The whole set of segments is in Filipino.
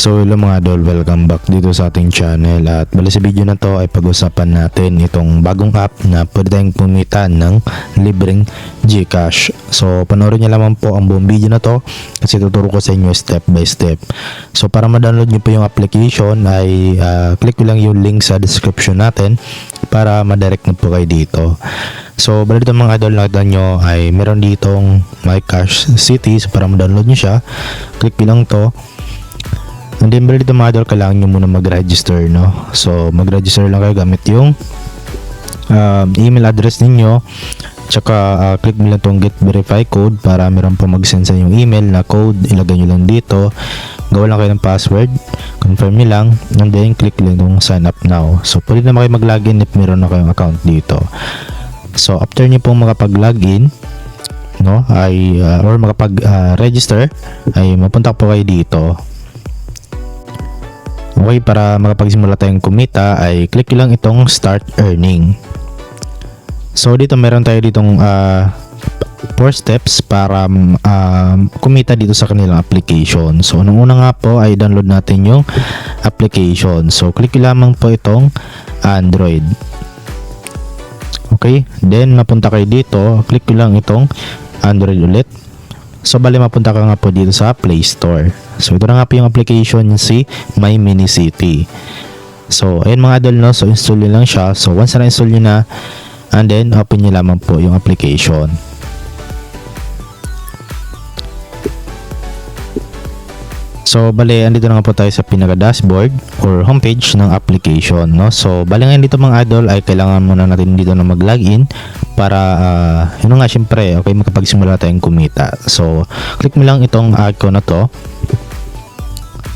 So hello mga idol, welcome back dito sa ating channel at bali sa video na to ay pag-usapan natin itong bagong app na pwede tayong pumita ng libreng GCash. So panoorin niyo lamang po ang buong video na to kasi tuturo ko sa inyo step by step. So para ma-download niyo po yung application ay click ko lang yung link sa description natin para ma-direct na po kayo dito. So bali dito mga idol, nakita nyo ay meron ditong My Cash City. So para ma-download nyo siya, click ko lang to. And then bali dito mga idol, kailangan nyo muna mag-register, no? So mag-register lang kayo gamit yung email address ninyo. Tsaka click mo lang itong get verify code para meron pa mag-send sa yung email na code. Ilagay nyo lang dito. Gawa lang kayo ng password. Confirm nyo lang. And then click lang itong sign up now. So pwede na kayo mag-login if meron na kayong account dito. So after nyo pong makapag-login, no, ay or makapag-register, ay mapunta po kayo dito. Okay, para makapagsimula tayong kumita ay click lang itong start earning. So dito meron tayo ditong 4 steps para kumita dito sa kanilang application. So unang-una nga po ay download natin yung application. So click lamang po itong Android. Okay, then mapunta kayo dito, click lang itong Android ulit. So bali mapunta ka nga po dito sa Play Store. So ito na nga po yung application si My Mini City. So ayun mga idol, no, so install nyo lang siya. So once na install nyo na, and then open nyo lamang po yung application. So bali andito na nga po tayo sa pinaka dashboard or homepage ng application, no. So bali ngayon dito mga idol ay kailangan muna natin dito na mag-login para yun nga syempre okay makapagsimula tayong kumita. So click mo lang itong icon na to.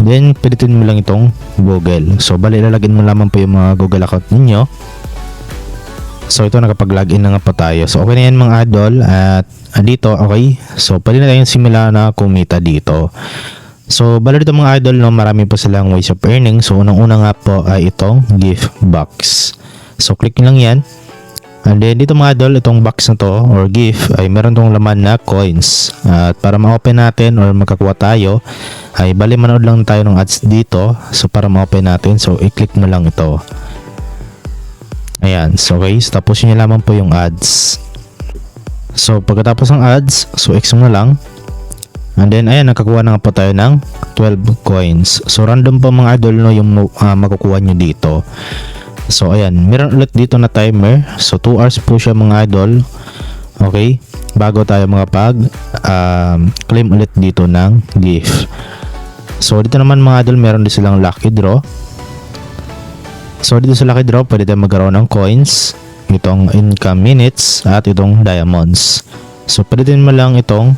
Then pilitin mo lang itong Google. So bali ilalagin mo lamang po yung mga Google account ninyo. So ito nakapag-login na nga po tayo. So okay na yan mga idol at dito okay. So pwede na tayong simula na kumita dito. So bali dito mga idol, no, marami po silang ways of earning. So unang-una nga po ay itong gift box. So click lang yan. And then dito mga idol, itong box na to or gift ay meron tong laman na coins. At para ma-open natin or makakuha tayo ay bali manood lang tayo ng ads dito. So para ma-open natin, so i-click mo lang ito. Ayan, so guys, tapusin nyo lamang po yung ads. So pagkatapos ng ads, so X mo na lang. And then ayan, nakakuha na nga po tayo ng 12 coins. So random po mga idol, no, yung makukuha nyo dito. So ayan, meron ulit dito na timer. So 2 hours po siya mga idol. Okay, bago tayo claim ulit dito ng gift. So dito naman mga idol, meron din silang lucky draw. So dito sa lucky draw, pwede tayo magkaroon ng coins, itong income minutes at itong diamonds. So pwede din mo lang itong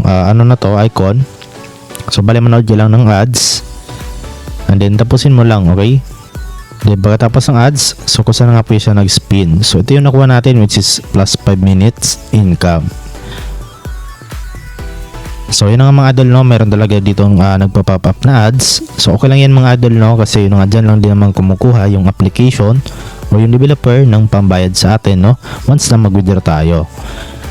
ano na to, icon. So bali manood lang ng ads and then tapusin mo lang, okay. Then pagkatapos ng ads, so kung saan nga po siya nag-spin. So ito yung nakuha natin, which is plus 5 minutes income. So yun nga mga idol, no, meron talaga ditong nagpa-pop up na ads. So okay lang yan mga idol, no, kasi yun nga dyan lang din naman kumukuha yung application o yung developer ng pambayad sa atin, no, once na mag-withdraw tayo.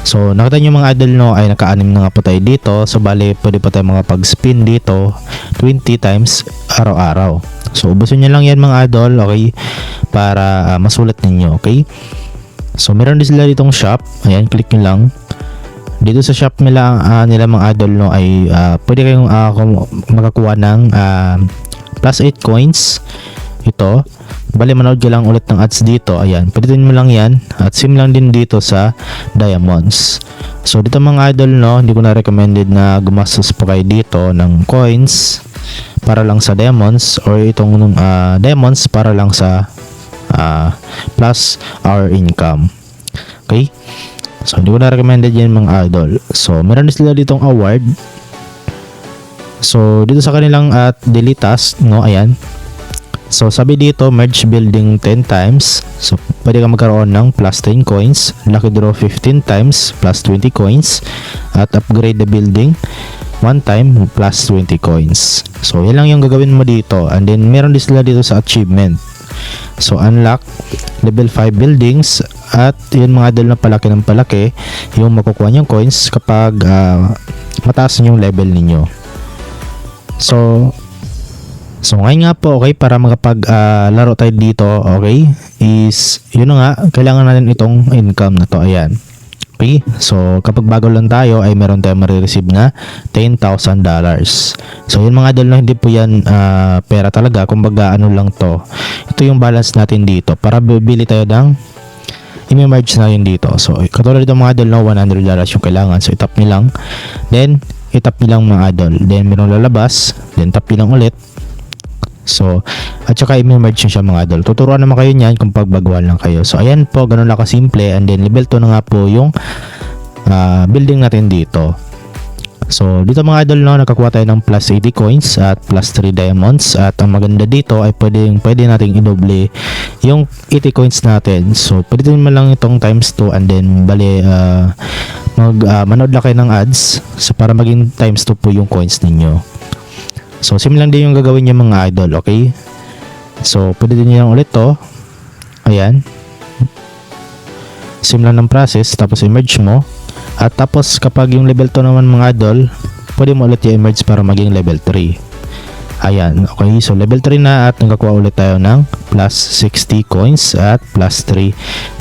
So nakita nyo mga idol, no, ay naka-anim na nga po tayo dito. So bali pwede pa tayo mga pag-spin dito 20 times araw-araw. So ubusin nyo lang yan mga idol, okay, para masulat ninyo, okay. So meron din sila ditong shop. Ayan, click nyo lang. Dito sa shop nila mga idol, no, ay pwede kayong makakuha ng plus 8 coins. Ito bali manood ka lang ulit ng ads dito. Ayan, pwede din mo lang yan at same lang din dito sa diamonds. So dito mga idol, no, hindi ko na recommended na gumastos pa kayo dito ng coins para lang sa diamonds or itong diamonds para lang sa plus our income, okay. So hindi ko na recommended yan mga idol. So meron din sila ditong award. So dito sa kanilang daily task, no, ayan. So sabi dito, merge building 10 times. So pwede ka magkaroon ng plus 10 coins, lucky draw 15 times plus 20 coins, at upgrade the building 1 time plus 20 coins. So yan lang yung gagawin mo dito. And then meron din sila dito sa achievement. So unlock level 5 buildings, at yun mga idol, na palaki ng palaki yung makukuha nyong coins kapag mataas yung level ninyo. So ngayon nga po, okay, para makapag laro tayo dito, okay, is yun na nga, kailangan natin itong income na to, ayan. Okay, so kapag bago lang tayo ay meron tayong marireceive na $10,000. So yun mga idol, no, hindi po yan pera talaga, kumbaga ano lang to, ito yung balance natin dito para bibili tayo ng i-merge na yun dito. So katulad dito mga idol, no, $100 yung kailangan, so itap nyo lang, then itap nyo lang mga idol, then meron lalabas, then tap nyo lang ulit. So, at saka i-merge nyo siya mga idol. Tuturuan naman kayo niyan kung pagbaguhan lang kayo. So, ayan po, ganun lang kasimple. And then, level 2 na nga po yung building natin dito. So, dito mga idol, no, nakakuha tayo ng plus 80 coins at plus 3 diamonds. At ang maganda dito ay pwede nating idoble yung 80 coins natin. So, pwede din man lang itong times 2 and then, manood lang kayo ng ads. So, para maging times 2 po yung coins ninyo. So, same lang din yung gagawin niya mga idol, okay? So, pwede din yan ulit to. Ayan. Same lang ng process, tapos i-merge mo. At tapos, kapag yung level 2 naman mga idol, pwede mo ulit i-merge para maging level 3. Ayan, okay? So, level 3 na at nagkakuha ulit tayo ng plus 60 coins at plus 3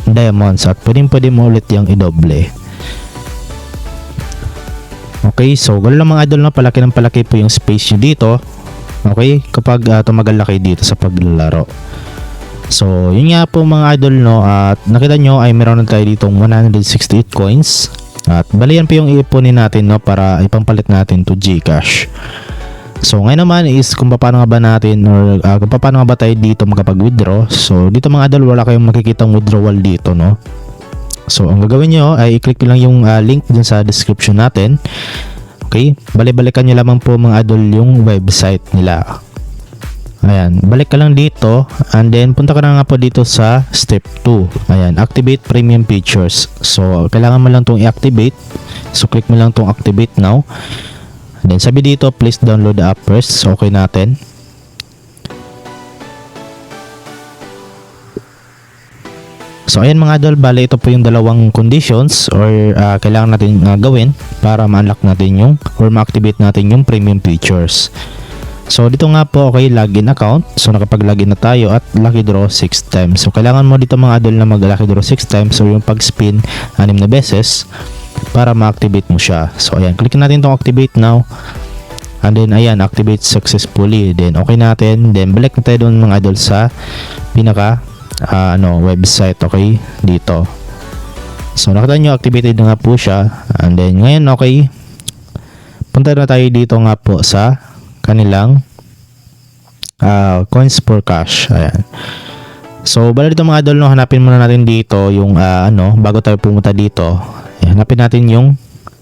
diamonds. At pwede mo ulit yung i-doble. Okay, so ganoon lang mga idol, na palaki ng palaki po yung space nyo dito. Okay, kapag tumagal na kayo dito sa paglalaro. So, yun nga po mga idol, no, at nakita nyo ay meron na tayo ditong 168 coins. At bali yan po yung iipunin natin, no, para ipampalit natin to Gcash. So, ngayon naman is kung paano nga ba natin or kung paano nga ba tayo dito makapag-withdraw. So, dito mga idol, wala kayong makikitang withdrawal dito, no. So, ang gagawin nyo ay i-click lang yung link dun sa description natin. Okay? Balik-balikan nyo lamang po mga idol yung website nila. Ayan. Balik ka lang dito and then punta ka na nga po dito sa step 2. Ayan. Activate premium features. So, kailangan mo lang itong i-activate. So, click mo lang itong activate now. And then, sabi dito, please download the app first. So, okay natin. So ayan mga idol, bale ito po yung dalawang conditions or kailangan natin gawin para ma-unlock natin yung or ma-activate natin yung premium features. So dito nga po, okay, login account. So nakapag-login na tayo at lucky draw 6 times. So kailangan mo dito mga idol na mag-lucky draw 6 times or yung pag-spin 6 na beses para ma-activate mo siya. So ayan, click natin itong activate now. And then ayan, activate successfully. Then okay natin. Then balik na tayo doon mga idol sa pinaka website, okay, dito. So nakita nyo, activated na nga po siya. And then ngayon, okay, punta na tayo dito nga po sa kanilang coins for cash. Ayan. So bala dito mga idol, no, hanapin muna natin dito yung bago tayo pumunta dito. Ayan, hanapin natin yung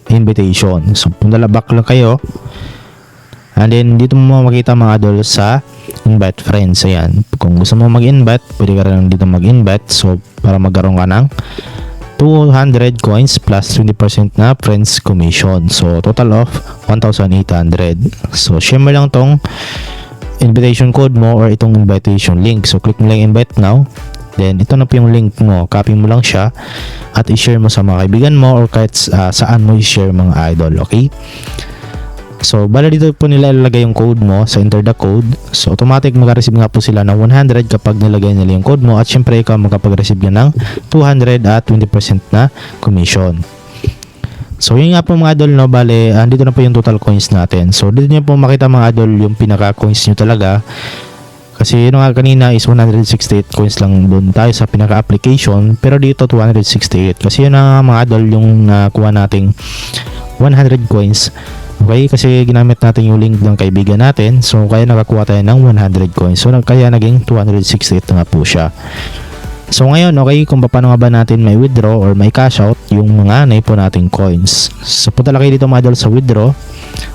invitation. So punta back lang kayo. And then dito mo makita mga idol sa invite friends. Ayan, kung gusto mo mag-invite, pwede ka rin dito mag-invite. So para magkaroon ka ng 200 coins plus 20% na friends commission. So total of 1,800. So share mo lang tong invitation code mo or itong invitation link. So click mo lang invite now. Then ito na po yung link mo, copy mo lang siya at i-share mo sa mga kaibigan mo or kahit saan mo i-share mga idol, okay? So, bala dito po nila ilalagay yung code mo sa enter the code. So, automatic mag-receive nga po sila ng 100 kapag nilagay nila yung code mo at syempre ikaw makapag-receive ka ng 200 at 20% na commission. So, yun nga po mga idol, no, bale, dito na po yung total coins natin. So, dito nyo po makita mga idol yung pinaka-coins nyo talaga. Kasi yun nga kanina is 168 coins lang doon tayo sa pinaka-application. Pero dito 268. Kasi yun nga mga idol yung nakuha nating 100 coins. Okay, kasi ginamit natin yung link ng kaibigan natin. So, kaya nakakuha tayo ng 100 coins. So, kaya naging 268 na nga po siya. So, ngayon, okay, kung paano nga ba natin may withdraw or may cash out yung mga naipo nating coins. So, punta lang kayo dito mga idol sa withdraw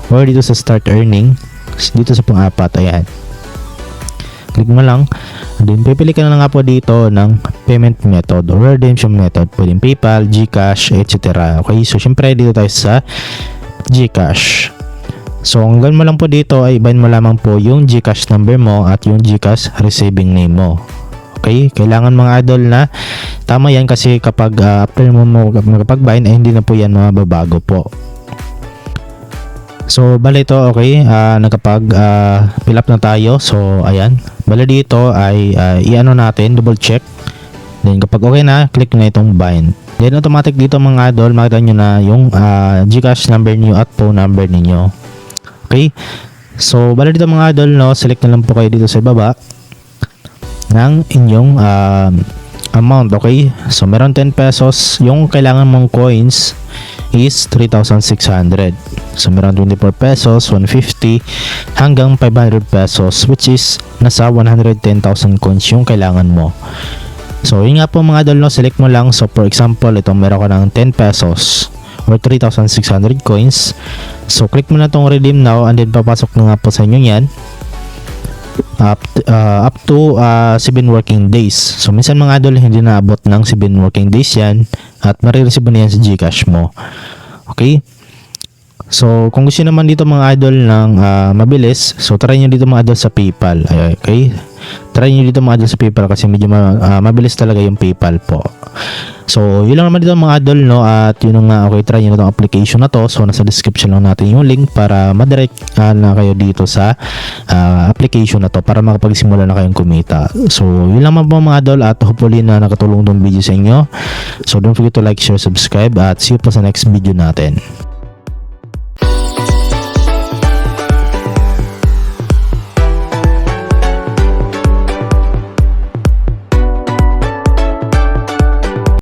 or dito sa start earning. Dito sa pang-apat, ayan. Click mo lang. Then, pipili ka na nga po dito ng payment method or redemption method. Pwedeng PayPal, GCash, etc. Okay, so, syempre, dito tayo sa GCash. So, ang gawin mo lang po dito ay ibahin mo lamang po yung GCash number mo at yung GCash receiving name mo. Okay? Kailangan mga idol na tama yan kasi kapag after mo makapag-bind ay hindi na po yan mababago po. So bale ito, okay, nagkapag fill up na tayo. So ayan, bale dito ay i-ano natin, double check. Then kapag okay na, click na itong bind. Then automatic dito mga idol, makita nyo na yung GCash number niyo at phone number ninyo. Okay, so bale dito mga idol, no, select na lang po kayo dito sa baba ng inyong amount. Okay, so meron 10 pesos, yung kailangan mong coins is 3,600. So meron 24 pesos, 150 hanggang 500 pesos, which is nasa 110,000 coins yung kailangan mo. So yun nga po mga idol, no, select mo lang. So for example, itong meron ka ng 10 pesos or 3,600 coins. So click mo na tong redeem now, and then papasok na nga po sa inyo yan up to 7 working days. So minsan mga idol, hindi naabot ng 7 working days yan, at marireceive mo na yan sa GCash mo. Okay, so kung gusto naman dito mga idol ng mabilis, so try nyo dito mga idol sa PayPal. Okay, try nyo dito mga idol sa PayPal kasi medyo mabilis talaga yung PayPal po. So yun lang naman dito mga idol, no, at yun nga, okay, try nyo na itong application na to. So nasa description lang natin yung link para madirect na kayo dito sa application na to para makapagsimula na kayong kumita. So yun lang naman po mga idol, at hopefully na nakatulong tong video sa inyo. So don't forget to like, share, subscribe, at see you po sa next video natin.